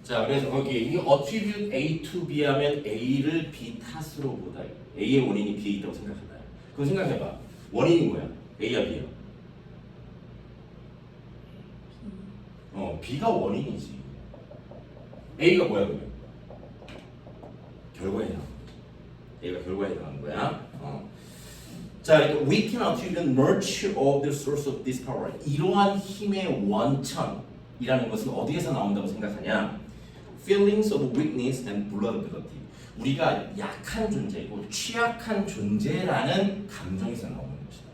자, 그래서 거기 이 attribute A to B 하면 A를 B 탓으로 보다. A의 원인이 B에 있다고 생각한다. 그거 생각해봐. 원인이 뭐야? A야 B야? B가 원인이지. A가 뭐야 그러면? 결과에 해당. A가 결과에 해당하는 거야. 자, we can attribute much of the source of this power. 이러한 힘의 원천이라는 것은 어디에서 나온다고 생각하냐? Feelings of weakness and vulnerability. 우리가 약한 존재이고 취약한 존재라는 감정에서 나오는 것이다.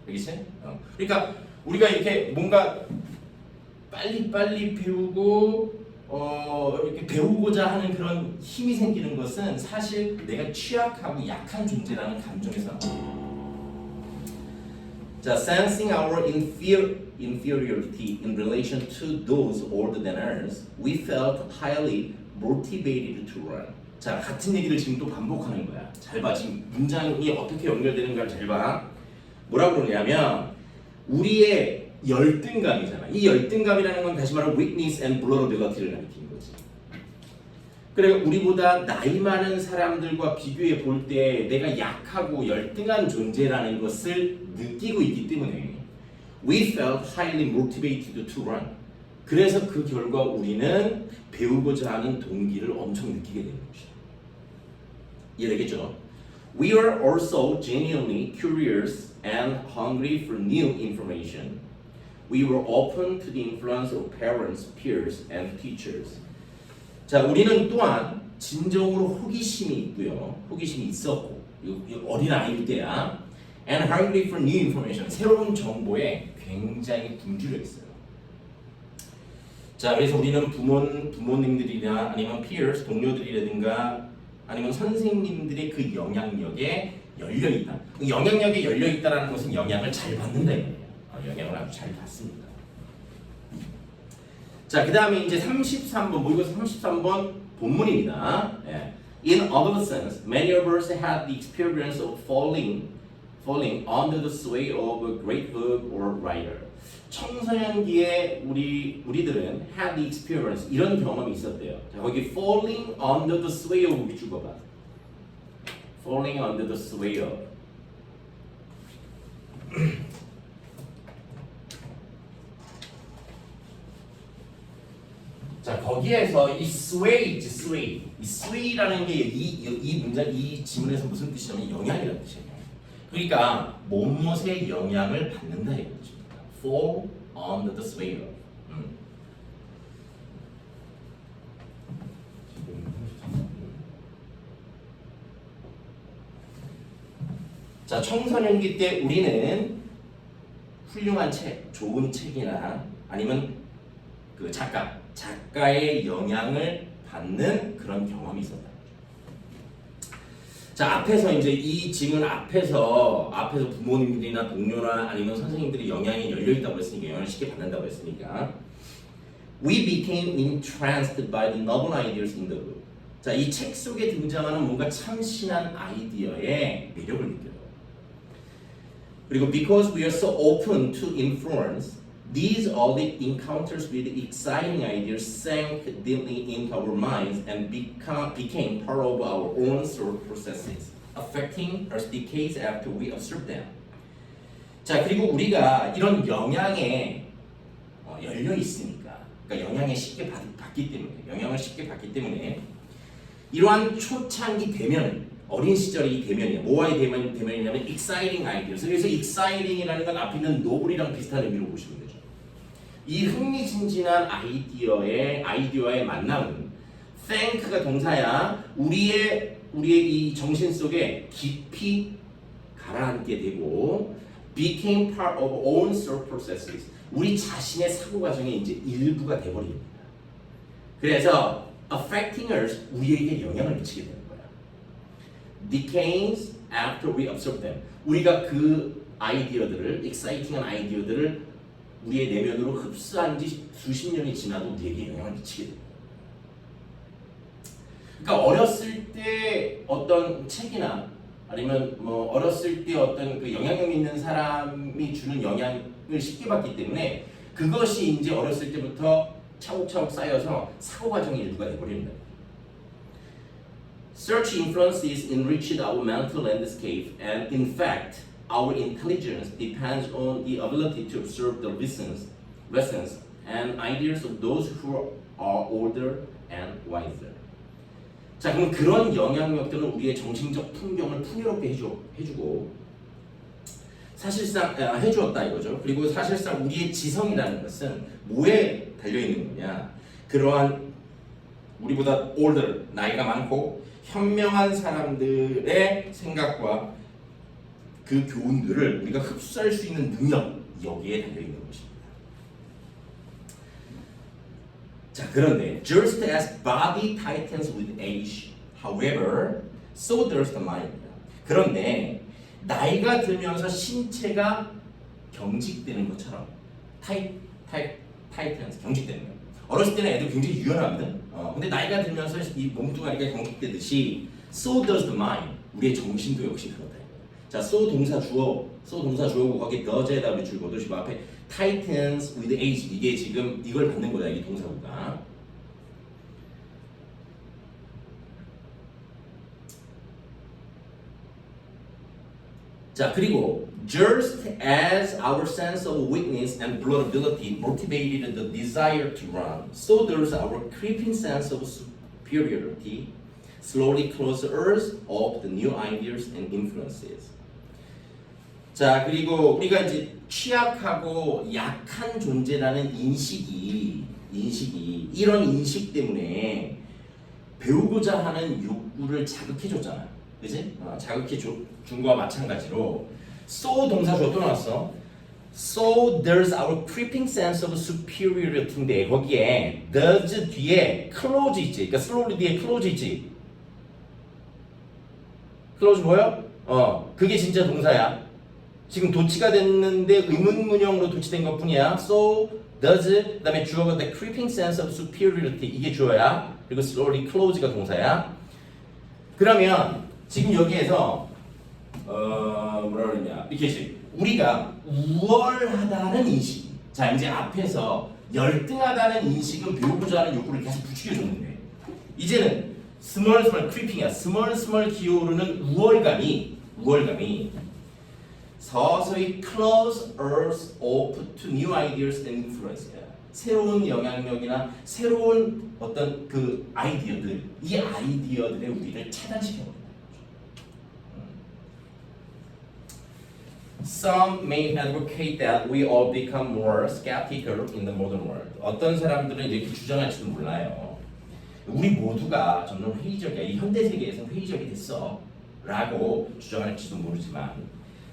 알겠지? 그러니까 우리가 이렇게 뭔가 빨리 배우고 이렇게 배우고자 하는 그런 힘이 생기는 것은 사실 내가 취약하고 약한 존재라는 감정에서 나옵니다. 자, sensing our inferiority in relation to those older than us, we felt highly motivated to run. 자, 같은 얘기를 지금 또 반복하는 거야. 잘 봐. 지금 문장이 어떻게 연결되는가를 잘 봐. 뭐라고 그러냐면 우리의 열등감이잖아. 이 열등감이라는 건 다시 말하면 weakness and vulnerability를 가리키는 거지. 그래, 우리보다 나이 많은 사람들과 비교해 볼 때 내가 약하고 열등한 존재라는 것을 느끼고 있기 때문에 we felt highly motivated to run. 그래서 그 결과 우리는 배우고자 하는 동기를 엄청 느끼게 되는 것이다. 이해되겠죠? We are also genuinely curious and hungry for new information. We were open to the influence of parents, peers, and teachers. 자, 우리는 또한 진정으로 호기심이 있고요. 호기심이 있었고, 어린 아이일 때야. And hungry for new information. 새로운 정보에 굉장히 굶주려 있어요. 자, 그래서 우리는 부모님들이나 아니면 peers, 동료들이라든가 아니면 선생님들의 그 영향력에 열려 있다. 그 영향력에 열려 있다라는 것은 영향을 잘 받는다 이거예요. 영향을 아주 잘 받습니다. 자, 그 다음에 이제 33번, 모의고사 33번 본문입니다. 예. In adolescence, many of us had the experience of falling under the sway of a great book or writer. 청소년기에 우리들은 had the experience 이런 경험이 있었대요. 자, 거기 falling under the sway of 우리 주어봐. falling under the sway of. 자, 거기에서 이 sway 있지, sway. 이 sway라는 게 이 문장, 이 지문에서 무슨 뜻이냐면 영향이라는 뜻이에요. 그러니까 몸못의 영향을 받는다 이거죠. fall under the sway of. 자, 청소년기 때 우리는 훌륭한 책, 좋은 책이나 아니면 그 작가의 영향을 받는 그런 경험이 있었다. 자, 앞에서 이제 이 지문 앞에서 부모님들이나 동료나 아니면 선생님들이 영향이 열려 있다고 했으니까 영향을 쉽게 받는다고 했으니까 we became entranced by the novel ideas in the book. 자, 이 책 속에 등장하는 뭔가 참신한 아이디어에 매력을 느껴요. 그리고 because we are so open to influence, these early encounters with exciting ideas sank deeply into our minds and became part of our own thought processes, affecting us decades after we observed them. 자, 그리고 우리가 이런 영향에 열려 있으니까, 그러니까 영향을 쉽게 받기 때문에 이러한 초창기 대면, 어린 시절의 이 대면이야. 뭐와의 대면이냐면 exciting ideas. 그래서 exciting이라는 건 앞에 있는 noble이랑 비슷한 의미로 보시면 되죠. 이 흥미진진한 아이디어의 만남은 think가 동사야. 우리의 이 정신 속에 깊이 가라앉게 되고 became part of own thought processes. 우리 자신의 사고 과정의 이제 일부가 돼버립니다. 그래서 affecting us, 우리에게 영향을 미치게 되는 거야. Decays after we observe them. 우리가 그 아이디어들을, exciting한 아이디어들을 우리의 내면으로 흡수한 지 수십 년이 지나도 우리에게 영향을 미치게 됩니다. 그러니까 어렸을 때 어떤 책이나 아니면 뭐 어렸을 때 어떤 그 영향력 있는 사람이 주는 영향을 쉽게 받기 때문에 그것이 이제 어렸을 때부터 차곡차곡 쌓여서 사고 과정의 일부가 되어버립니다. Such influences enriched our mental landscape, and in fact, our intelligence depends on the ability to observe the lessons and ideas of those who are older and wiser. 자, 그럼 그런 영향력들은 우리의 정신적 풍경을 풍요롭게 해주고 사실상 해주었다 이거죠. 그리고 사실상 우리의 지성이라는 것은 뭐에 달려 있는 거냐? 그러한 우리보다 older 나이가 많고 현명한 사람들의 생각과 그 교훈들을 우리가 흡수할 수 있는 능력 여기에 달려 있는 것입니다. 자, 그런데 just as body tightens with age, however, so does the mind. 그런데 나이가 들면서 신체가 경직되는 것처럼 tightens 경직되는 거예요. 어렸을 때는 애들 굉장히 유연하거든. 근데 나이가 들면서 이 몸뚱아리가 경직되듯이 so does the mind. 우리의 정신도 역시 그렇다. 자, so 동사 주어고 거기 does에다 우리 줄 거도 지금 앞에 tightens with age 이게 지금 이걸 받는 거다 이 동사구가. 자, 그리고 just as our sense of weakness and vulnerability motivated the desire to run, so does our creeping sense of superiority slowly close us up the new ideas and influences. 자, 그리고 우리가 이제 취약하고 약한 존재라는 인식이 이런 인식 때문에 배우고자 하는 욕구를 자극해줬잖아요. 그지? 자극해준 거와 마찬가지로 so 동사 주어 또 나왔어. So there's our creeping sense of superiority인데 거기에 does 뒤에 close 있지. 그러니까 slowly 뒤에 close 있지. close 보여? 그게 진짜 동사야. 지금 도치가 됐는데 의문문형으로 도치된 것뿐이야. So does 그다음에 주어가 the creeping sense of superiority 이게 주어야. 그리고 slowly close가 동사야. 그러면 지금 여기에서 뭐라 그러냐 이렇게 우리가 우월하다는 인식. 자, 이제 앞에서 열등하다는 인식은 배우고자 하는 욕구를 계속 부추겨줬는데 이제는 small creeping이야. small 기어오르는 우월감이 서서히 close us up to new ideas and influence야. 새로운 영향력이나 새로운 어떤 그 아이디어들, 이 아이디어들의 우리를 차단시켜버린다. Some may advocate that we all become more skeptical in the modern world. 어떤 사람들은 이렇게 주장할지도 몰라요. 우리 모두가 점점 회의적이야. 이 현대 세계에서 회의적이 됐어. 라고 주장할지도 모르지만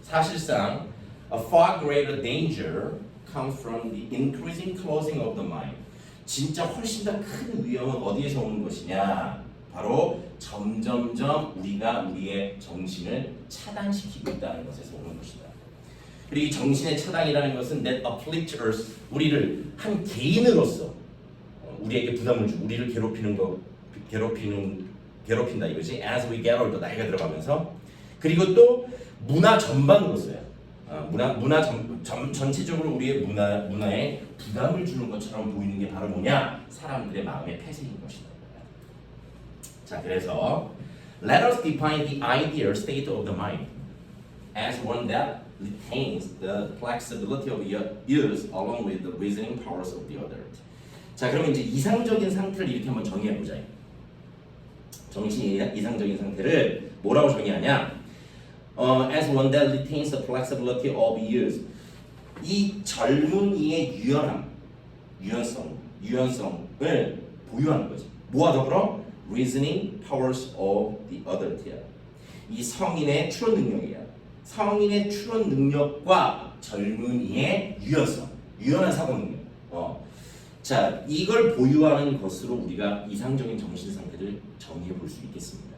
사실상 a far greater danger comes from the increasing closing of the mind. 진짜 훨씬 더 큰 위험은 어디에서 오는 것이냐? 바로 점점점 우리가 우리의 정신을 차단시키고 있다는 것에서 오는 것이다. 그리고 이 정신의 차단이라는 것은 that afflicts us, 우리를 한 개인으로서 우리에게 부담을 주고 우리를 괴롭힌다 이거지. As we get older, 나이가 들어가면서 그리고 또 문화 전반으로서요. 문화 전체적으로 우리의 문화에 부담을 주는 것처럼 보이는 게 바로 뭐냐? 사람들의 마음의 폐쇄인 것이다. 자, 그래서 let us define the ideal state of the mind as one that retains the flexibility of use along with the reasoning powers of the adult. 자, 그러면 이제 이상적인 상태를 이렇게 한번 정의해 보자. 정신의 이상적인 상태를 뭐라고 정의하냐? As one that retains the flexibility of use. 이 젊은이의 유연성을 보유하는 거지. 뭐와 더불어? Reasoning powers of the adult이야. 이 성인의 추론 능력이야. 성인의 추론 능력과 젊은이의 유연한 사고 능력. 자, 이걸 보유하는 것으로 우리가 이상적인 정신 상태를 정의해 볼 수 있겠습니다.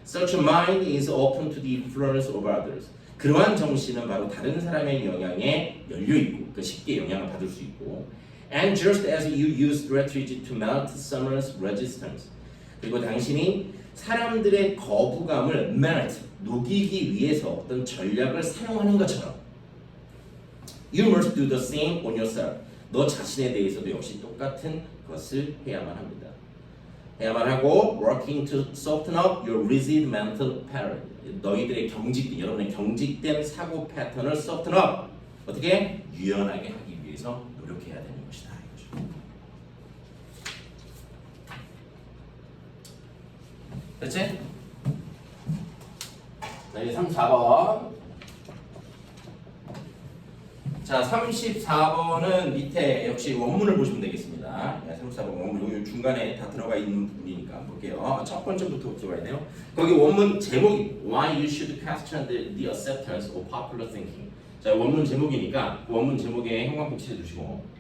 Such a mind is open to the influence of others. 그러한 정신은 바로 다른 사람의 영향에 열려 있고, 그러니까 쉽게 영향을 받을 수 있고, and just as you use strategy to melt someone's resistance. 그리고 당신이 사람들의 거부감을 melt, 녹이기 위해서 어떤 전략을 사용하는 것처럼, you must do the same on yourself. 너 자신에 대해서도 역시 똑같은 것을 해야만 합니다. 해야만 하고 working to soften up your rigid mental pattern. 너희들의 경직된, 여러분의 경직된 사고 패턴을 soften up. 어떻게? 유연하게 하기 위해서 노력해야 되는 것이다. 됐지? 자, 이제 34번. 자, 34번은 밑에 역시 원문을 보시면 되겠습니다. 34번 원문, 여기 중간에 다 들어가 있는 부분이니까 볼게요. 첫 번째부터 들어가 있네요. 거기 원문 제목이 Why you should question the acceptance of popular thinking. 자, 원문 제목이니까 원문 제목에 형광펜 칠해주시고.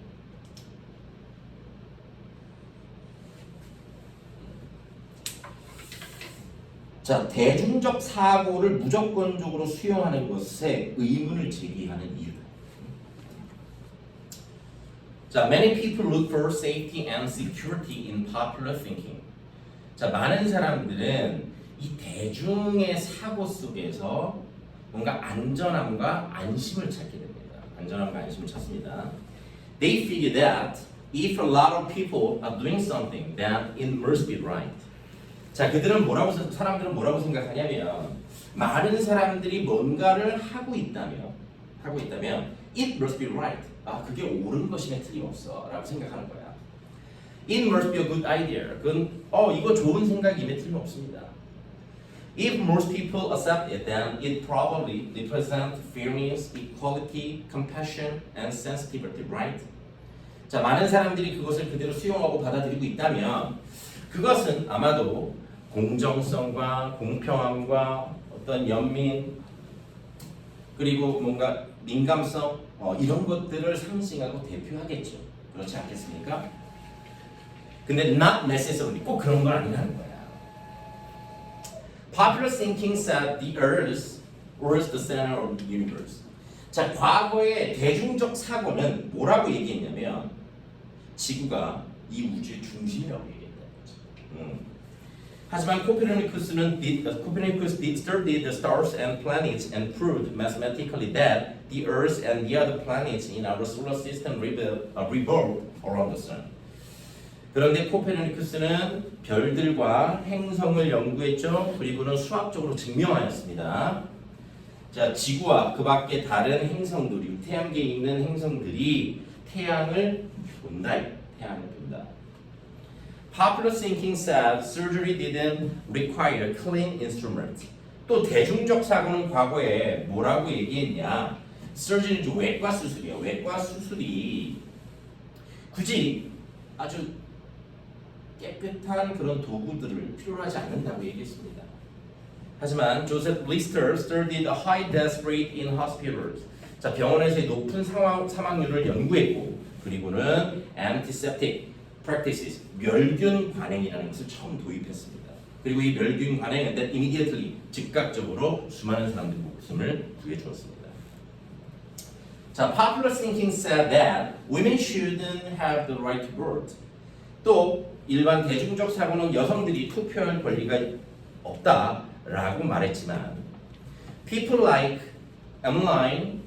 자, 대중적 사고를 무조건적으로 수용하는 것에 의문을 제기하는 이유. 자, many people look for safety and security in popular thinking. 자, 많은 사람들은 이 대중의 사고 속에서 뭔가 안전함과 안심을 찾게 됩니다. 안전함과 안심을 찾습니다. They figure that if a lot of people are doing something, then it must be right. 자, 사람들은 뭐라고 생각하냐면 많은 사람들이 뭔가를 하고 있다면 it must be right. 아, 그게 옳은 것임에 틀림없어 라고 생각하는 거야. It must be a good idea. 그건 이거 좋은 생각임에 틀림없습니다. If most people accept it, then it probably represents fairness, equality, compassion, and sensitivity, right? 자, 많은 사람들이 그것을 그대로 수용하고 받아들이고 있다면 그것은 아마도 공정성과 공평함과 어떤 연민 그리고 뭔가 민감성 이런 것들을 상징하고 대표하겠죠. 그렇지 않겠습니까? 근데 not necessarily 꼭 그런 건 아니라는 거야. Popular thinking said the earth was the center of the universe. 자, 과거의 대중적 사고는 뭐라고 얘기했냐면 지구가 이 우주의 중심이라고 얘기했다는 거죠. 하지만 코페르니쿠스 did study the stars and planets and proved mathematically that the Earth and the other planets in our solar system revolve around the sun. 그런데 코페르니쿠스는 별들과 행성을 연구했죠. 그리고는 수학적으로 증명하였습니다. 자, 지구와 그 밖에 다른 행성들이 태양계에 있는 행성들이 태양을 본다. Popular thinking said surgery didn't require clean instruments. 또 대중적 사고는 과거에 뭐라고 얘기했냐? surgery는 외과 수술이야. 외과 수술이 굳이 아주 깨끗한 그런 도구들을 필요로 하지 않는다고 얘기했습니다. 하지만 조셉 리스터 studied a high death rate in hospitals. 자, 병원에서의 높은 사망률을 연구했고, 그리고는 antiseptic practices, 멸균 관행이라는 것을 처음 도입했습니다. 그리고 이 멸균 관행은 that immediately, 즉각적으로 수많은 사람들의 목숨을 구해주었습니다. 자, popular thinking said that women shouldn't have the right to vote. 또 일반 대중적 사고는 여성들이 투표할 권리가 없다라고 말했지만 people like Emmeline,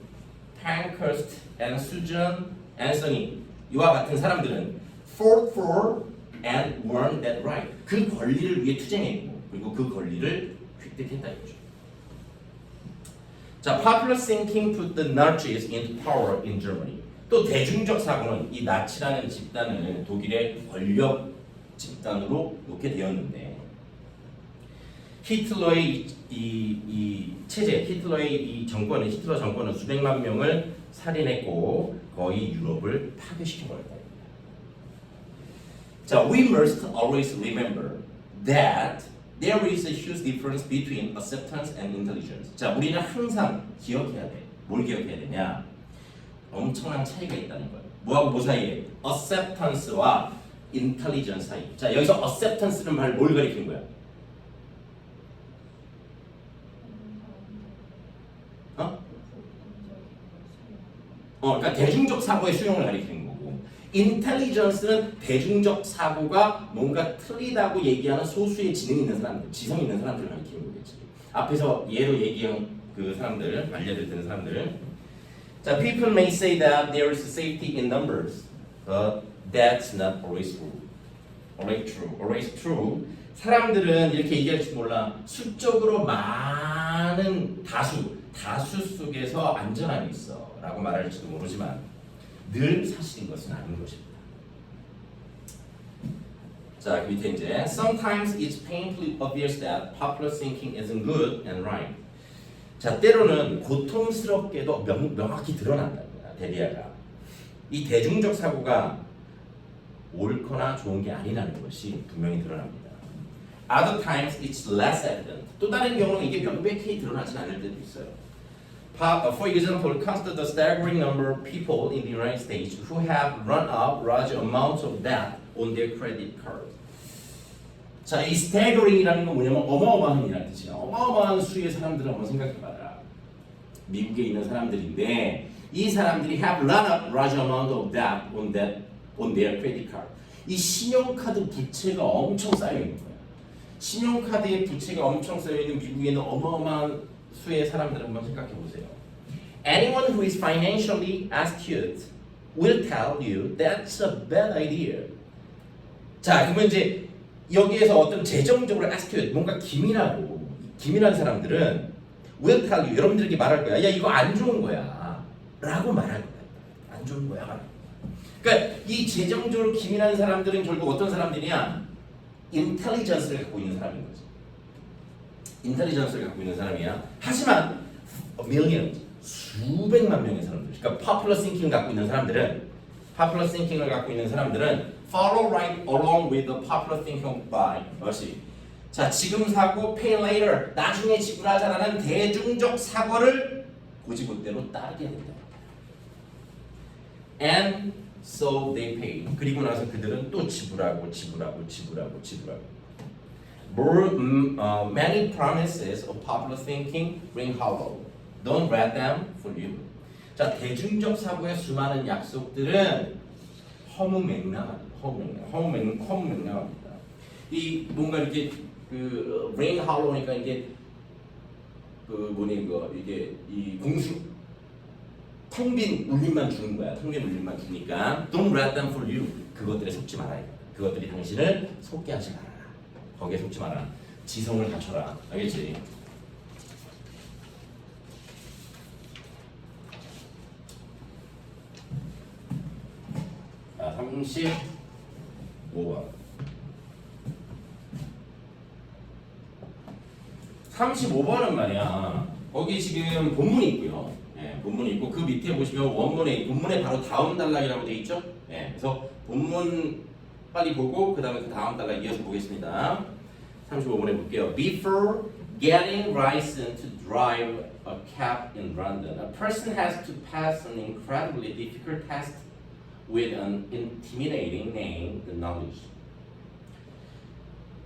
Pankhurst, and Susan Anthony 이와 같은 사람들은 fought for and won that right. 그 권리를 위해 투쟁했고 그리고 그 권리를 획득했다 이거죠. 자, popular thinking put the Nazis into power in Germany. 또 대중적 사고는 이 나치라는 집단을 독일의 권력 집단으로 놓게 되었는데 히틀러의 이 체제, 히틀러 정권은 수백만 명을 살인했고 거의 유럽을 파괴시켜버렸다. 자, we must always remember that there is a huge difference between acceptance and intelligence. 자, 우리는 항상 기억해야 돼. 뭘 기억해야 되냐? 엄청난 차이가 있다는 거예요. 뭐하고 뭐 사이에? acceptance와 intelligence 사이. 자, 여기서 acceptance는 뭘 가리키는 거야? 그러니까 대중적 사고의 수용을 가리키는 거고, intelligence는 대중적 사고가 뭔가 틀리다고 얘기하는 소수의 지능 있는 사람들, 지성 있는 사람들을 가리키는 거겠지. 앞에서 예로 얘기한 그 사람들, 알려드렸던 사람들. 자, people may say that there is safety in numbers, but that's not always true. Always true. 사람들은 이렇게 얘기할지 몰라. 수적으로 많은 다수 속에서 안전함이 있어 라고 말할지도 모르지만 늘 사실인 것은 아닌 것입니다. 자, 그 밑에 이제 Sometimes it's painfully obvious that popular thinking isn't good and right. 자, 때로는 고통스럽게도 명확히 드러난다는 거야, 데리아가. 이 대중적 사고가 옳거나 좋은 게 아니라는 것이 분명히 드러납니다. Other times it's less evident. 또 다른 경우는 이게 명백히 드러나지 않을 때도 있어요. For example, consider the staggering number of people in the United States who have run up large amounts of debt on their credit card. 자, 이 staggering이라는 건 뭐냐면 어마어마한 이라는 뜻이야. 어마어마한 수의 사람들을 한번 생각해봐라. 미국에 있는 사람들인데 이 사람들이 have run up large amount of debt on their credit card. 이 신용카드 부채가 엄청 쌓여 있는 거야. 신용카드의 부채가 엄청 쌓여 있는 미국에 있는 어마어마한 수의 사람들을 한번 생각해 보세요. Anyone who is financially astute will tell you that's a bad idea. 자, 그러면 이제 여기에서 어떤 재정적으로 astute, 뭔가 기민한 사람들은 will tell you, 여러분들에게 말할 거야. 야, 이거 안 좋은 거야. 라고 말할 거야. 안 좋은 거야. 말할 거야. 그러니까 이 재정적으로 기민한 사람들은 결국 어떤 사람들이냐? 인텔리전스를 갖고 있는 사람인 거지. 인텔리전스를 갖고 있는 사람이야. 하지만 millions, 수백만 명의 사람들, 그러니까 popular thinking을 갖고 있는 사람들은 follow right along with the popular thinking by 자, 지금 사고 pay later, 나중에 지불하자라는 대중적 사고를 고지고대로 따르게 된다. And so they pay. 그리고 나서 그들은 또 지불하고. Many promises of popular thinking ring hollow. Don't read them for you. 자, 대중적 사고의 수많은 약속들은 허무맹랑합니다. 이 뭔가 이렇게 그 ring hollow니까 이게 이게 이 공수 텅 빈 울림만 주는 거야. 텅 빈 울림만 주니까 don't read them for you. 그것들에 속지 말아야 돼. 그것들이 당신을 속게 하지 말아라. 거기에 속지 마라. 지성을 갖춰라. 알겠지? 자, 35번. 35번은 말이야. 거기 지금 본문이 있고요. 본문이 있고 그 밑에 보시면 본문의 바로 다음 단락이라고 돼 있죠? 그래서 본문 빨리 보고 그 다음에 그 다음 단락 이어서 보겠습니다. 35번에 볼게요. Before getting license to drive a cab in London, a person has to pass an incredibly difficult test with an intimidating name, the knowledge.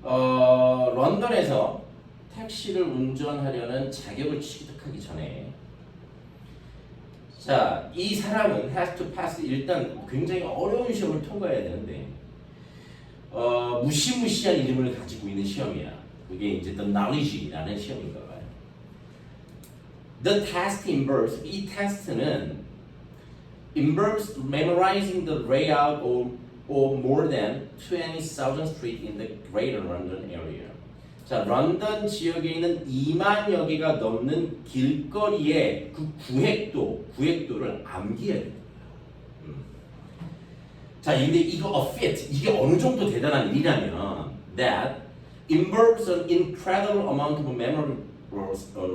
런던에서 택시를 운전하려는 자격을 취득하기 전에 자, 이 사람은 has to pass 일단 굉장히 어려운 시험을 통과해야 되는데 무시무시한 이름을 가지고 있는 시험이야. 그게 이제 the knowledge라는 시험인가 봐요. The test involves 이 테스트는 involves memorizing the layout of more than 20,000 streets in the Greater London area. 자, 런던 지역에 있는 2만여 개가 넘는 길거리의 그 구획도를 암기해야 돼요. 자, 근데 이거 a feat, 이게 어느 정도 대단한 일이냐면 that involves an incredible amount of memory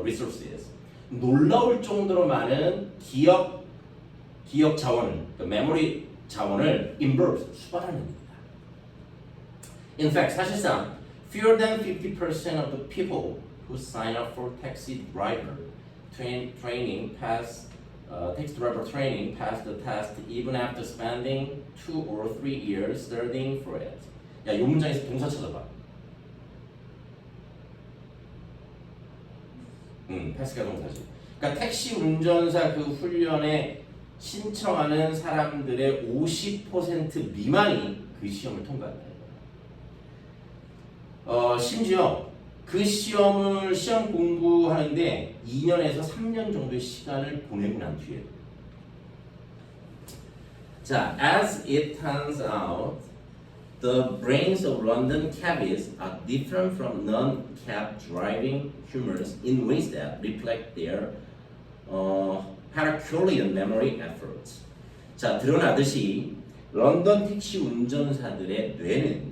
resources. 놀라울 정도로 많은 기억 자원을, 그 메모리 자원을 involves 수반하는 겁니다. In fact, 사실상 fewer than 50% of the people who sign up for taxi driver training pass the test even after spending 2 or 3 years studying for it. 야, 이 문장에서 동사 찾아봐. 패스가 동사지. 그러니까 택시 운전사 그 훈련에 신청하는 사람들의 50% 미만이 그 시험을 통과한다. 심지어 그 시험 공부하는데 2년에서 3년 정도의 시간을 보내고 난 뒤에 자, as it turns out, the brains of London cabbies are different from non-cab driving humans in ways that reflect their Herculean memory efforts. 자, 드러나듯이 런던 택시 운전사들의 뇌는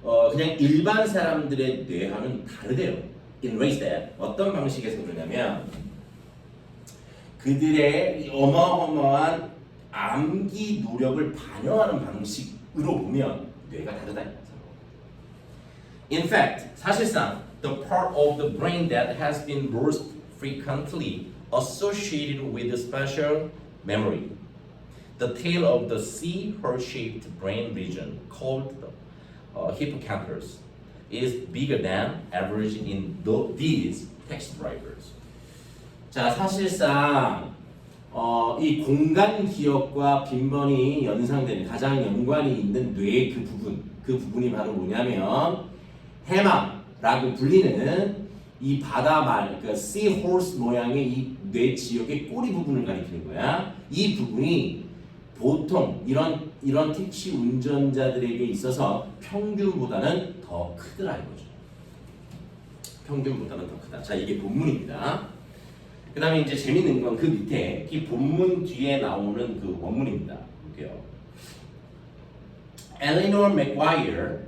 그냥 일반 사람들의 뇌와는 다르대요. In ways that 어떤 방식에서 그러냐면 그들의 어마어마한 암기 노력을 반영하는 방식으로 보면 뇌가 다르다는 거죠. In fact, 사실상 the part of the brain that has been most frequently associated with special memory, the tail of the C-shaped brain region called the hippocampus, is bigger than average in these taxi drivers. 자, 사실상 이 공간 기억과 빈번히 연상되는 가장 연관이 있는 뇌의 그 부분이 바로 뭐냐면 해마라고 불리는 이 바다말, 그러니까 seahorse 모양의 이 뇌 지역의 꼬리 부분을 가리키는 거야. 이 부분이 보통 이런 택시 운전자들에게 있어서 평균보다는 더 크더라 이거죠. 평균보다는 더 크다. 자, 이게 본문입니다. 그 다음에 이제 재밌는 건 그 밑에 이 본문 뒤에 나오는 그 원문입니다. 볼게요. Eleanor McGuire,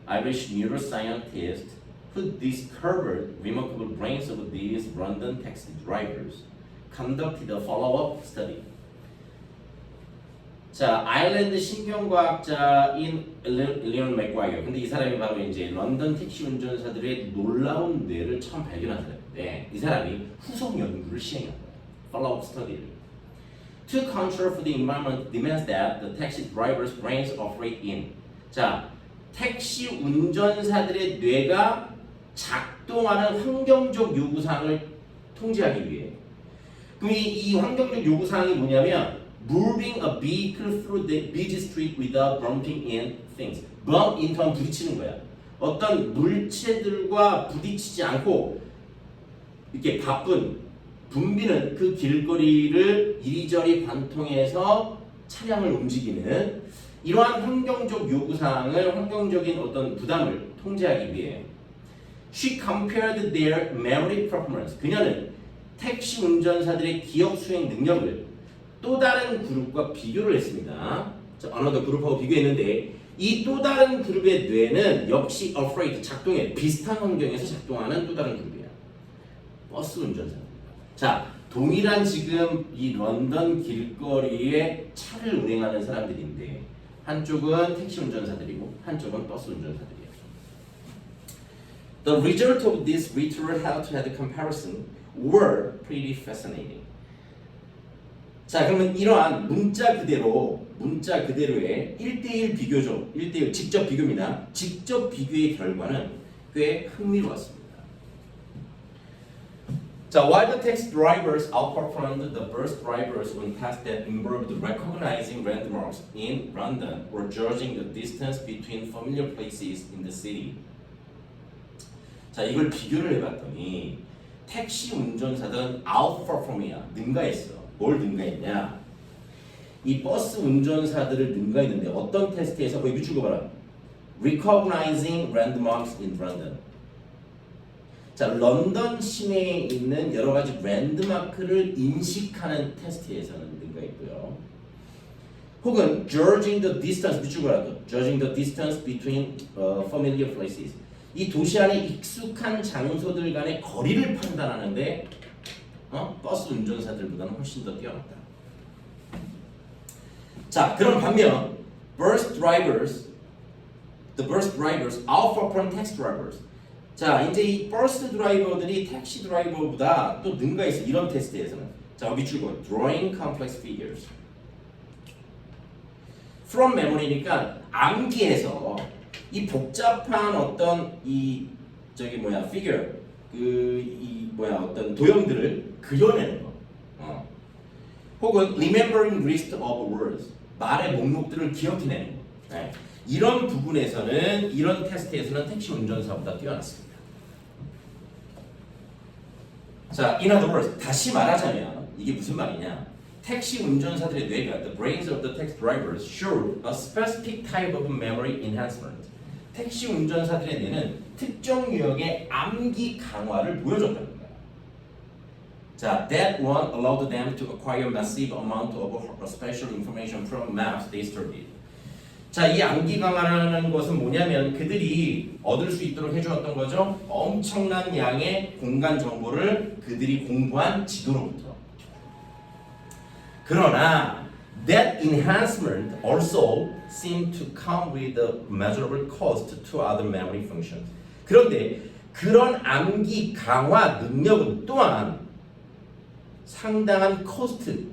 Irish neuroscientist who discovered remarkable brains of these London taxi drivers, conducted a follow-up study. 자, 아일랜드 신경과학자인 엘리언 맥과이어. 근데 이 사람이 바로 이제 런던 택시 운전사들의 놀라운 뇌를 처음 발견한 사람인데 이 사람이 후속 연구를 시행한 거예요. Follow-up study를. To control for the environment demands that the taxi drivers' brains operate in. 자, 택시 운전사들의 뇌가 작동하는 환경적 요구사항을 통제하기 위해. 그럼 이 환경적 요구사항이 뭐냐면 moving a vehicle through the busy street without bumping in things. bump into 하면 부딪히는 거야. 어떤 물체들과 부딪히지 않고 이렇게 바쁜 붐비는 그 길거리를 이리저리 관통해서 차량을 움직이는 이러한 환경적 요구사항을 환경적인 어떤 부담을 통제하기 위해 She compared their memory performance. 그녀는 택시 운전사들의 기억 수행 능력을 또 다른 그룹과 비교를 했습니다. another 그룹하고 비교했는데 이 또 다른 그룹의 뇌는 역시 afraid 작동해 비슷한 환경에서 작동하는 또 다른 그룹이야. 버스 운전사입니다. 자, 동일한 지금 이 런던 길거리에 차를 운행하는 사람들인데 한쪽은 택시 운전사들이고 한쪽은 버스 운전사들이에요. The result of this literal head-to-head comparison were pretty fascinating. 자, 그러면 이러한 문자 그대로의 1대1 비교죠. 1대1 직접 비교입니다. 직접 비교의 결과는 꽤 흥미로웠습니다. 자, while the taxi drivers outperformed the bus drivers on tasks that involved recognizing landmarks in London or judging the distance between familiar places in the city. 자, 이걸 비교를 해봤더니 택시 운전사들은 outperform이야. 능가했어. 뭘 능가했냐? 이 버스 운전사들을 능가했는데 어떤 테스트에서 거기 밑줄 그어봐라. Recognizing landmarks in London. 자, 런던 시내에 있는 여러 가지 랜드마크를 인식하는 테스트에서는 능가했고요. 혹은 judging the distance 밑줄 그어라. Judging the distance between familiar places. 이 도시 안에 익숙한 장소들 간의 거리를 판단하는데 버스 운전사들보다는 훨씬 더 뛰어났다. 자, 그럼 반면 the bus drivers outperform taxi drivers. 자, 이제 이 버스 드라이버들이 택시 드라이버보다 또 능가했어. 이런 테스트에서는. 자, 밑줄 그어. Drawing complex figures. From memory니까 암기해서 이 복잡한 어떤 figure 어떤 도형들을 그려내는 거. 혹은 remembering list of words. 말의 목록들을 기억해내는 거. 네. 이런 부분에서는 이런 테스트에서는 택시 운전사보다 뛰어났습니다. 자, in other words, 다시 말하자면 이게 무슨 말이냐? 택시 운전사들의 뇌가 the brains of the taxi drivers showed a specific type of memory enhancement. 택시 운전사들의 뇌는 특정 유형의 암기 강화를 보여줬다는 거야. 자, that one allowed them to acquire massive amount of special information from maps they studied. 자, 이 암기 강화라는 것은 뭐냐면 그들이 얻을 수 있도록 해주었던 거죠. 엄청난 양의 공간 정보를 그들이 공부한 지도로부터. 그러나 that enhancement also seemed to come with a measurable cost to other memory functions. 그런데 그런 암기 강화 능력은 또한 상당한 코스트,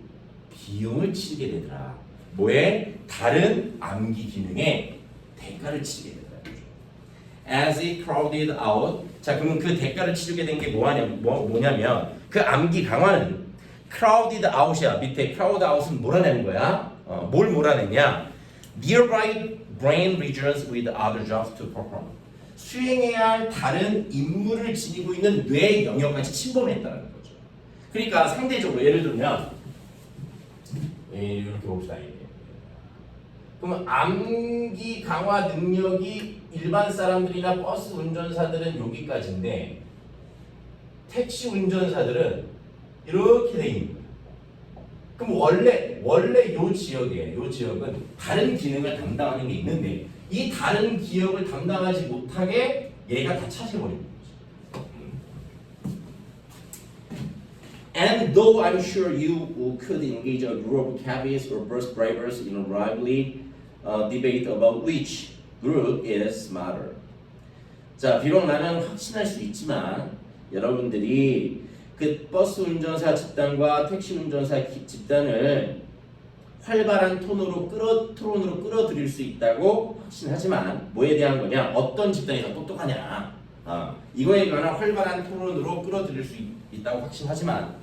비용을 치르게 되더라. 뭐에? 다른 암기 기능에 대가를 치르게 되더라. As it crowded out. 자, 그러면 그 대가를 치르게 된 게 뭐냐면 그 암기 강화는 crowded out이야. 밑에 crowd out은 몰아내는 거야. 뭘 몰아내냐? Nearby brain regions with other jobs to perform. 수행해야 할 다른 임무를 지니고 있는 뇌 영역까지 침범했다는 거죠. 그러니까 상대적으로 예를 들면 이렇게 봅시다. 그러면 암기 강화 능력이 일반 사람들이나 버스 운전사들은 여기까지인데 택시 운전사들은 이렇게 돼 있는 거예요. 그럼 원래 요 지역은 다른 기능을 담당하는 게 있는데 이 다른 기억을 담당하지 못하게 얘가 다 차지해버리는 거죠. And though I'm sure you could engage a group of cabbies or bus drivers in a lively debate about which group is smarter. 자, 비록 나는 확신할 수 있지만 여러분들이 그 버스 운전사 집단과 택시 운전사 집단을 활발한 토론으로 끌어들일 수 있다고 확신하지만 뭐에 대한 거냐? 어떤 집단이 더 똑똑하냐? 이거에 관한 활발한 토론으로 끌어들일 수 있다고 확신하지만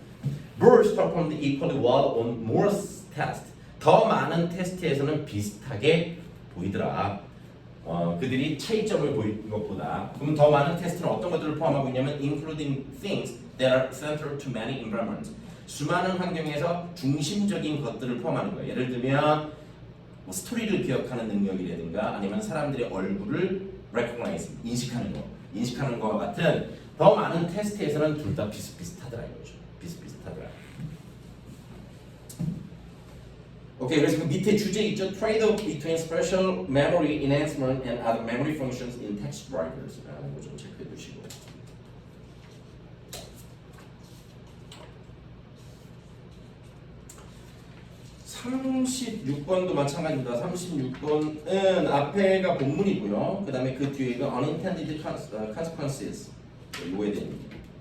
Birds performed equally well on more tests. 더 많은 테스트에서는 비슷하게 보이더라. 그들이 차이점을 보이는 것보다. 그럼 더 많은 테스트는 어떤 것들을 포함하고 있냐면 including things that are central to many environments. 수많은 환경에서 중심적인 것들을 포함하는 거예요. 예를 들면 뭐 스토리를 기억하는 능력이라든가 아니면 사람들의 얼굴을 recognize, 인식하는 거와 같은 더 많은 테스트에서는 둘 다 비슷비슷하더라 이거죠. 비슷비슷하더라. 오케이, 그래서 그 밑에 주제 있죠. Trade-off between special memory enhancement and other memory functions in text drivers. 이거 좀 체크해 두시고. (36번도) 마찬가지입니다. 36번은 앞에가 본문이고요. 그 다음에 그 뒤에가 unintended consequences. 이거에 대한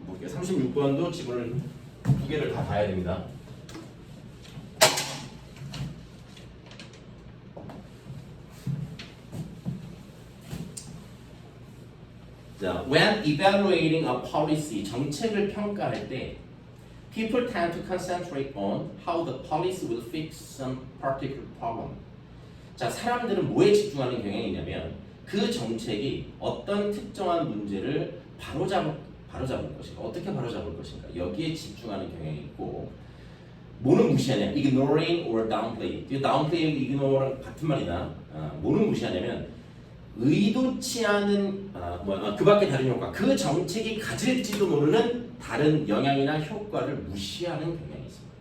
볼게요. 36번도 지문을 두 개를 다 봐야 됩니다. 자, when evaluating a policy, 정책을 평가할 때 people tend to concentrate on how the policy will fix some particular problem. 자, 사람들은 뭐에 집중하는 경향이 있냐면 그 정책이 어떤 특정한 문제를 바로잡을 것인가, 어떻게 바로잡을 것인가 여기에 집중하는 경향이 있고 뭐는 무시하냐, ignoring or downplay. downplay, ignore랑 같은 말이다. 뭐는 무시하냐면 의도치 않은 그 밖에 다른 효과, 그 정책이 가질지도 모르는 다른 영향이나 효과를 무시하는 경향이 있습니다.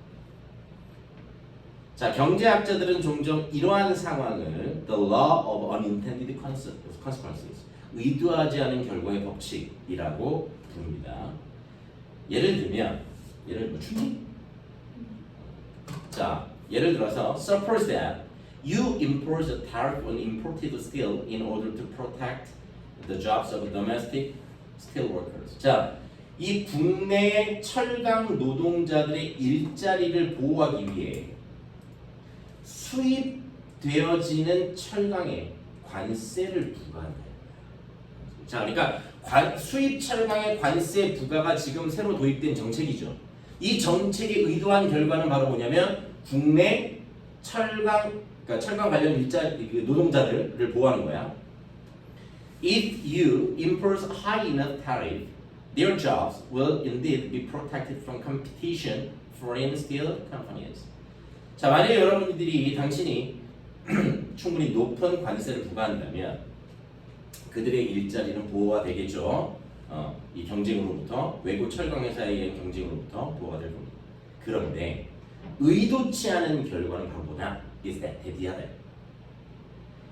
자, 경제학자들은 종종 이러한 상황을 the law of unintended consequences, 의도하지 않은 결과의 법칙이라고 부릅니다. 예를 들면 주니? 자, 예를 들어서 suppose that you impose a tariff on imported steel in order to protect the jobs of domestic steel workers. 자, 이 국내의 철강 노동자들의 일자리를 보호하기 위해 수입되어지는 철강에 관세를 부과한다. 자, 그러니까 수입 철강의 관세 부과가 지금 새로 도입된 정책이죠. 이 정책이 의도한 결과는 바로 뭐냐면 국내 철강 관련 노동자들을 보호하는 거야. If you impose high enough tariff, their jobs will indeed be protected from competition from foreign steel companies. 자, 만약에 여러분들이 당신이 충분히 높은 관세를 부과한다면 그들의 일자리는 보호가 되겠죠. 이 경쟁으로부터 외국 철강 회사에 의한 경쟁으로부터 보호가 될 겁니다. 그런데 의도치 않은 결과는 바로 뭐냐? Is that 대비하다.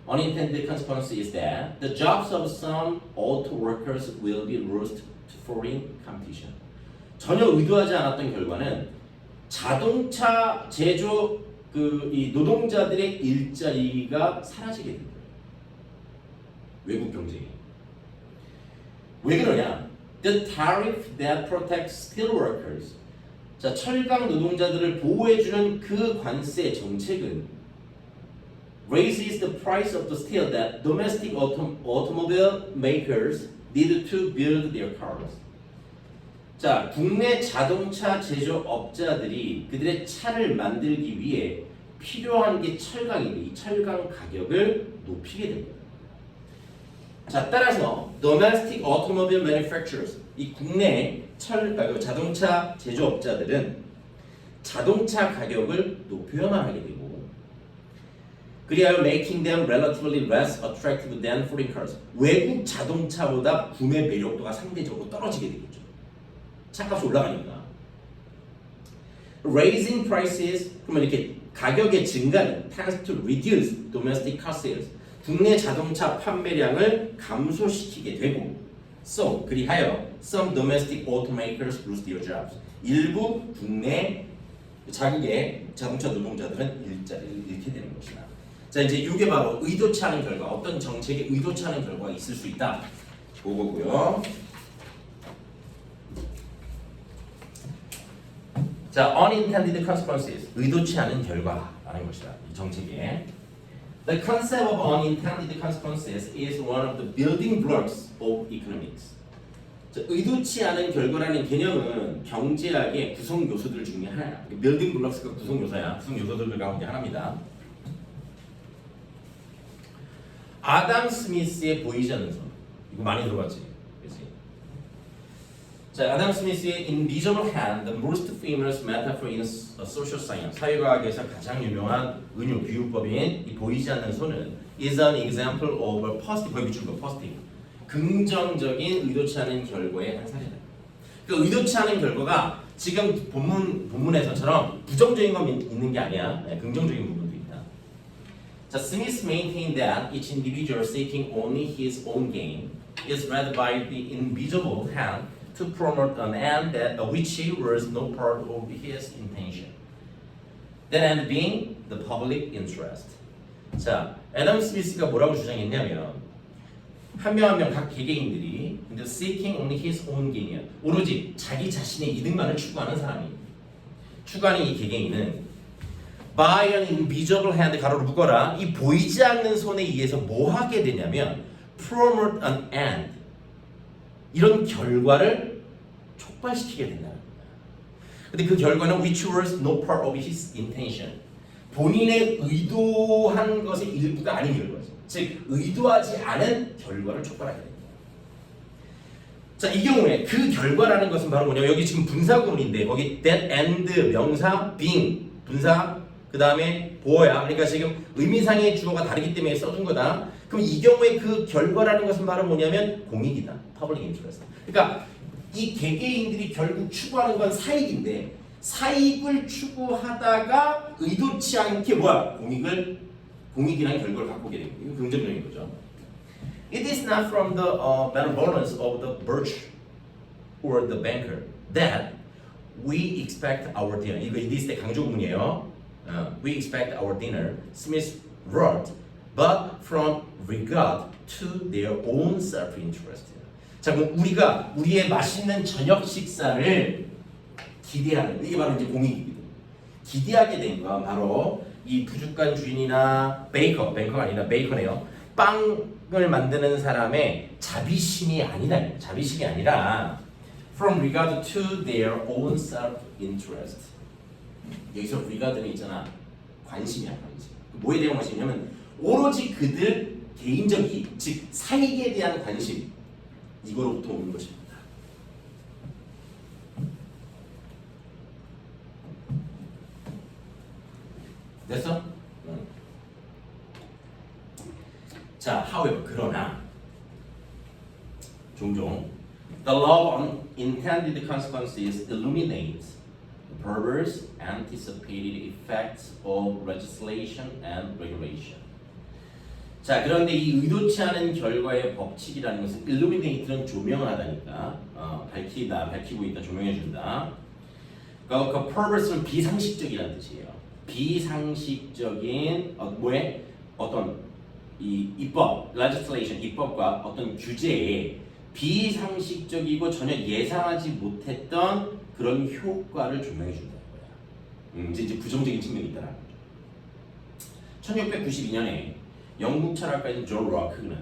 Unintended consequence is that the jobs of some auto workers will be lost to foreign competition. 전혀 의도하지 않았던 결과는 자동차 제조 이 노동자들의 일자리가 사라지게 된 거예요. 외국 경쟁이. 왜 그러냐? The tariff that protects steel workers. 자, 철강 노동자들을 보호해주는 그 관세 정책은 raises the price of the steel that domestic automobile makers need to build their cars. 자, 국내 자동차 제조업자들이 그들의 차를 만들기 위해 필요한 게 철강인데 이 철강 가격을 높이게 됩니다. 자, 따라서 domestic automobile manufacturers, 이 국내 자동차 제조업자들은 자동차 가격을 높여야만 하게 되고 그리하여 making them relatively less attractive than foreign cars. 외국 자동차보다 구매 매력도가 상대적으로 떨어지게 되겠죠. 차값이 올라가니까. Raising prices, 그러면 이렇게 가격의 증가는 tends to reduce domestic car sales. 국내 자동차 판매량을 감소시키게 되고, so 그리하여 some domestic automakers lose their jobs. 일부 국내 자국의 자동차 노동자들은 일자리를 잃게 되는 것이다. 자, 이제 이게 바로 의도치 않은 결과, 어떤 정책에 의도치 않은 결과가 있을 수 있다. 그거고요. 자, unintended consequences, 의도치 않은 결과라는 것이다. 이 정책에. The concept of unintended consequences is one of the building blocks of economics. 자, 의도치 않은 결과라는 개념은 경제학의 구성 요소들 중에 하나야. building blocks가 구성 요소야. 구성 요소들 가운데 하나입니다. 아담 스미스의 보이지 않는 손. 이거 많이 들어봤지? 그치? 자, 아담 스미스의 Invisible Hand, the most famous metaphor in social science. 사회과학에서 가장 유명한 은유 비유법인 이 보이지 않는 손은 is an example of a positive, 거의 밑줄 거 positive. 긍정적인 의도치 않은 결과의 한 사례다. 그 의도치 않은 결과가 지금 본문에서처럼 부정적인 건 있는 게 아니야. 네, 긍정적인 부분도 있다. 자, Smith maintained that each individual seeking only his own gain is led by the invisible hand to promote an end that which was no part of his intention. That end being the public interest. 자, 애덤 스미스가 뭐라고 주장했냐면 한 명 한 명 각 개개인들이 근데 seeking only his own gain이야. 오로지 자기 자신의 이득만을 추구하는 사람이. 추구하는 이 개개인은 by an invisible hand 가로로 묶어라. 이 보이지 않는 손에 의해서 뭐 하게 되냐면 promote an end. 이런 결과를 촉발시키게 된다는 거야. 근데 그 결과는 which was no part of his intention. 본인의 의도한 것의 일부가 아닌 결과죠. 즉 의도하지 않은 결과를 촉발하게 됩니다. 자, 이 경우에 그 결과라는 것은 바로 뭐냐? 여기 지금 분사구문인데 거기 that end 명사 being 분사 그 다음에 보어야. 그러니까 지금 의미상의 주어가 다르기 때문에 써준 거다. 그럼 이 경우에 그 결과라는 것은 바로 뭐냐면 공익이다. public interest. 그러니까 이 개개인들이 결국 추구하는 건 사익인데 사익을 추구하다가 의도치 않게 공익이라는 결과를 갖고 오게 됩니다. 이거 긍정적인 거죠. It is not from the benevolence of the birch or the banker that we expect our dinner. 이거 this 때 강조구문이에요. We expect our dinner. Smith wrote, but from regard to their own self-interest. 자, 그럼 우리가 우리의 맛있는 저녁 식사를 기대하는 이게 바로 이제 공익이거든. 기대하게 된 건 바로 이 부족한 주인이나 뱅커가 아니라 베이커네요. 빵을 만드는 사람의 자비심이 아니다. 자비심이 아니라 from regard to their own self-interest. 여기서 regard는 있잖아. 관심이야, 관심. 뭐에 대한 관심이냐면 오로지 그들 개인적 이익, 즉 사익에 대한 관심. 이거로부터 오는 것입니다. 자, however, 그러나 종종 the law on intended consequences illuminates the perverse anticipated effects of legislation and regulation. 자, 그런데 이 의도치 않은 결과의 법칙이라는 것은 illuminate는 조명하다니까 밝히고 있다, 조명해준다. 그 perverse는 비상식적이라는 뜻이에요. 비상식적인 어떤 이 입법, legislation, 입법과 어떤 규제에 비상식적이고 전혀 예상하지 못했던 그런 효과를 조명해 준다는 거야. 이제 부정적인 측면이 있다라는 거죠. 1692년에 영국 철학가인 존 록크는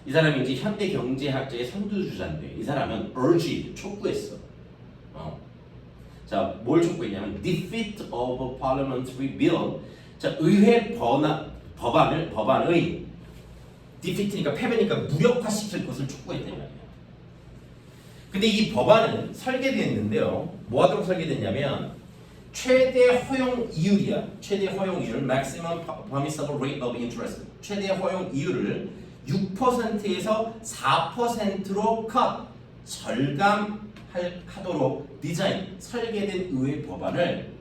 이 사람이 이제 현대 경제학자의 선두주자인데 이 사람은 urged, 촉구했어. 자, 뭘 촉구했냐면 defeat of a parliamentary bill. 자, 의회 법안의 defeat니까 패배니까 무력화시킬 것을 촉구했단 말이야. 근데 이 법안은 설계됐는데요. 뭐 하도록 설계됐냐면 최대 허용 이율이야. 최대 허용 이율 maximum permissible rate of interest. 최대 허용 이율을 6%에서 4%로 절감하도록 디자인, 설계된 의회 법안을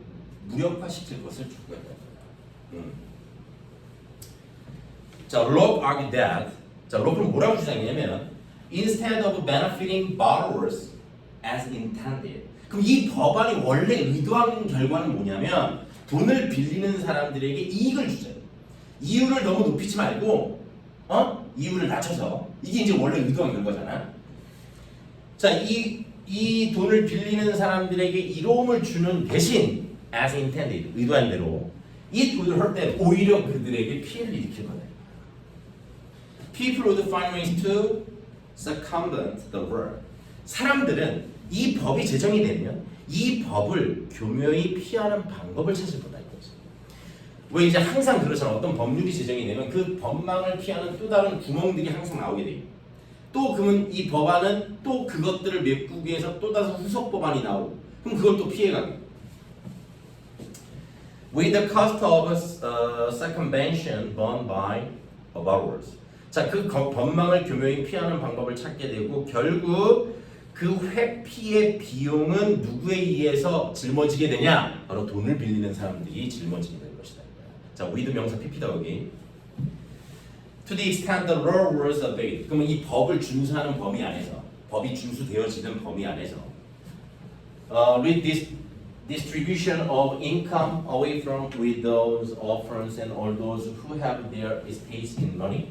무력화시킬 것을 촉구했다. 자, Locke argued that. 자, 록크는 뭐라고 주장했냐면 instead of benefiting borrowers as intended. 그럼 이 법안이 원래 의도한 결과는 뭐냐면 돈을 빌리는 사람들에게 이익을 주자. 이율을 너무 높이지 말고 이율을 낮춰서 이게 이제 원래 의도한 결과잖아. 자, 이 돈을 빌리는 사람들에게 이로움을 주는 대신 as intended, 의도한 대로 이 돈을 할 때 오히려 그들에게 피해를 일으킬 거다. People would find ways to circumvent the law. 사람들은 이 법이 제정이 되면 이 법을 교묘히 피하는 방법을 찾을 거다 이거지. 왜 이제 항상 그렇잖아. 어떤 법률이 제정이 되면 그 법망을 피하는 또 다른 구멍들이 항상 나오게 돼요. 또 그러면 이 법안은 또 그것들을 메꾸기 위해서 또 다른 후속 법안이 나오고 그럼 그걸 또 피해가게. With the cost of circumvention borne by borrowers. 자, 그 법망을 교묘히 피하는 방법을 찾게 되고 결국 그 회피의 비용은 누구에 의해서 짊어지게 되냐? 바로 돈을 빌리는 사람들이 짊어지게 될 것이다. 자, with 명사 PP 더하기 to the extent the law was obeyed. 그러면 이 법을 준수하는 범위 안에서 법이 준수되어지는 범위 안에서 with this distribution of income away from widows, orphans, and all those who have their estates in money.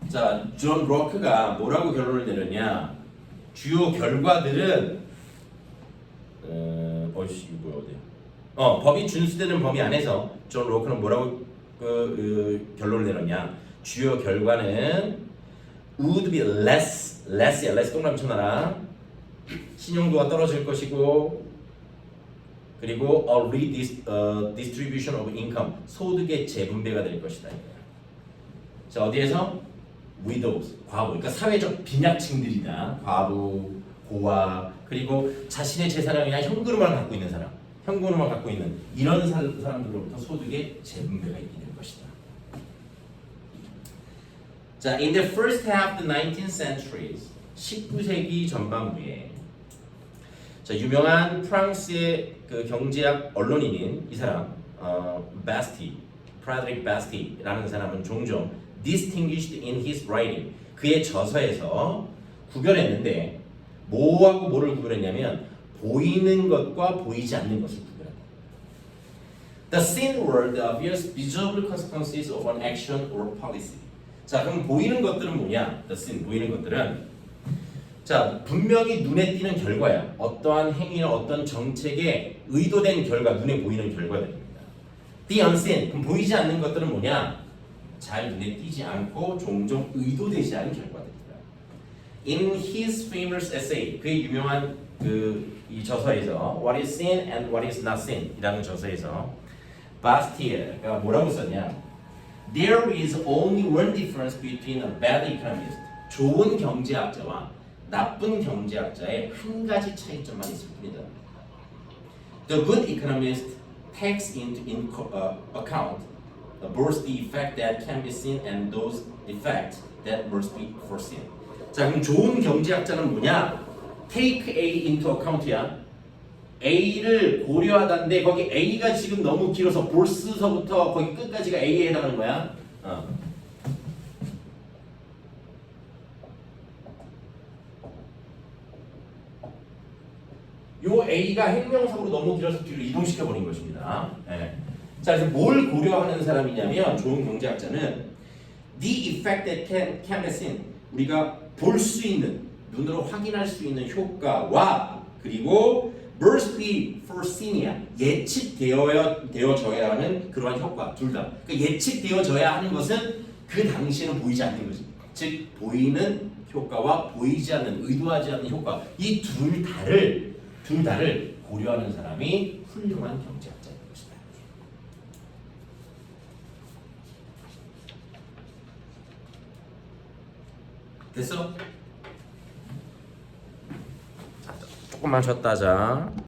자, 존 록크가 뭐라고 결론을 내렸냐? 주요 결과들은 법이 준수되는 범위 안에서 존 록크는 뭐라고 결론을 내렸냐? 주요 결과는 would be less야, less 동그라미 쳐놔라. 신용도가 떨어질 것이고 그리고 a redistribution of income, 소득의 재분배가 될 것이다. 자, 어디에서? widows, 과부, 그러니까 사회적 빈약층들이다. 과부, 고아, 그리고 자신의 재산을 그냥 현금으로만 갖고 있는 사람, 현금으로만 갖고 있는 이런 사람들로부터 소득의 재분배가 있게 될 것이다. 자, in the first half of the 19th centuries, 19세기 전반부에 자, 유명한 프랑스의 그 경제학 언론인인 이 사람, 프레드릭 바스티라는 사람은 종종 distinguished in his writing, 그의 저서에서 구별했는데 뭐하고 뭐를 구별했냐면 보이는 것과 보이지 않는 것을 구별한다. The seen were the obvious visible consequences of an action or policy. 자, 그럼 보이는 것들은 뭐냐? The seen, 보이는 것들은 자, 분명히 눈에 띄는 결과야. 어떠한 행위나 어떤 정책의 의도된 결과, 눈에 보이는 결과들입니다. The unseen, 그럼 보이지 않는 것들은 뭐냐? 잘 눈에 띄지 않고 종종 의도되지 않은 결과들이다. In his famous essay, 그의 유명한 이 저서에서 What is seen and what is not seen 이라는 저서에서 바스티에가 뭐라고 썼냐? There is only one difference between a bad economist, 좋은 경제학자와 나쁜 경제학자의 한 가지 차이점만 있을 뿐이다. The good economist takes into account both the effect that can be seen and those effects that must be foreseen. 자, 그럼 좋은 경제학자는 뭐냐? Take A into account야. A를 고려하다인데 거기 A가 지금 너무 길어서 볼스서부터 거기 끝까지가 A에 해당하는 거야. 요 A가 행명상으로 너무 길어서 뒤로 이동시켜 버린 것입니다. 네. 자, 그래서 뭘 고려하는 사람이냐면 좋은 경제학자는 the effect that can be seen, 우리가 볼 수 있는, 눈으로 확인할 수 있는 효과와 그리고 must be foreseen이야. 예측되어져야 하는 그러한 효과 둘 다. 그러니까 예측되어져야 하는 것은 그 당시에는 보이지 않는 거지. 즉 보이는 효과와 보이지 않는, 의도하지 않는 효과, 이 둘 다를 고려하는 사람이 훌륭한 경제학자인 것이다. 됐어? 자, 조금만 쉬었다 하자.